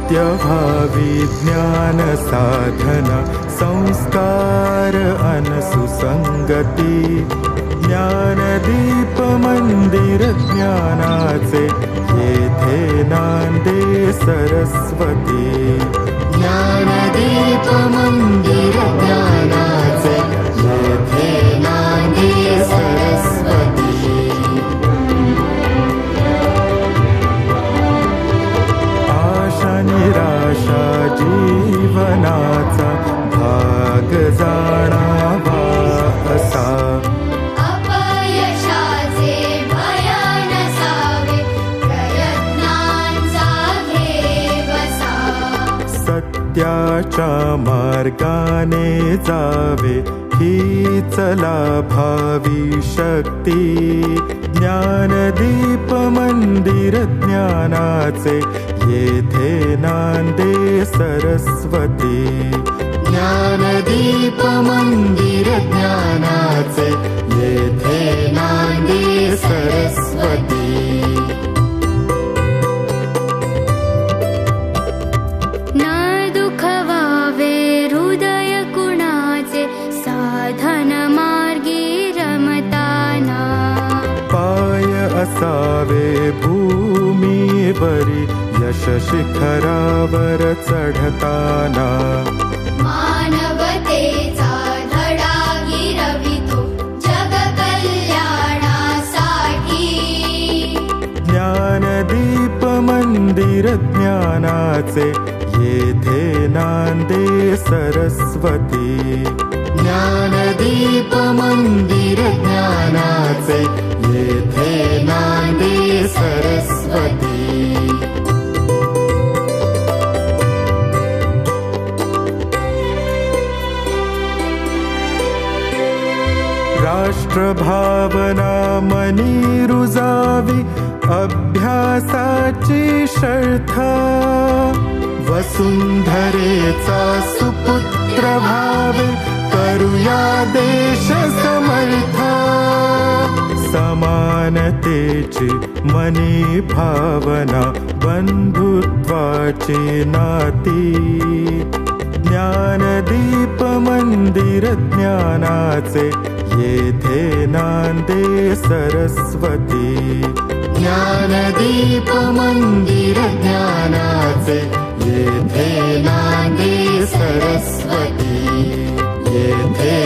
सत्यभावी ज्ञान साधना संस्कार अनसुसंगती ज्ञानदीप मंदिर ज्ञानाचे येथे नांदे सरस्वती ज्ञानदीप मंदिर ज्ञानाचे येथे नांदे सरस्वती आशा निराशा जीवनाचा भाग जाणावा असा अपयशाचे भय नसावे प्रयत्नांचा घेवसा सत्याच्या मार्गाने जावे हीच लाभावी शक्ती ज्ञानदीप मंदिर ज्ञानाचे येथे नांदे सरस्वती ज्ञानदीप मंदिर ज्ञानाचे येथे नांदे सरस्वती न दुःख व्हावे हृदय कुणाचे साधन मार्गी रमताना पाय असावे भूमीवरी यश शिखरावर चढताना मानवतेचा धडा गिरवितो जग कल्याणासाठी ज्ञानदीप मंदिर ज्ञानाचे येथे नांदे सरस्वती ज्ञानदीप मंदिर ज्ञानाचे येथे नांदे सरस्वती राष्ट्रभावना मनी रुजावी अभ्यासाची शर्था वसुंधरेचा सुपुत्र भावे करूया देश समर्था समानतेची मनी भावना बंधुत्वाची नाती ज्ञानदीप मंदिर ज्ञानाचे येथे नांदे सरस्वती ज्ञानदीप मंदिर ज्ञानाचे येथे नांदे सरस्वती येथे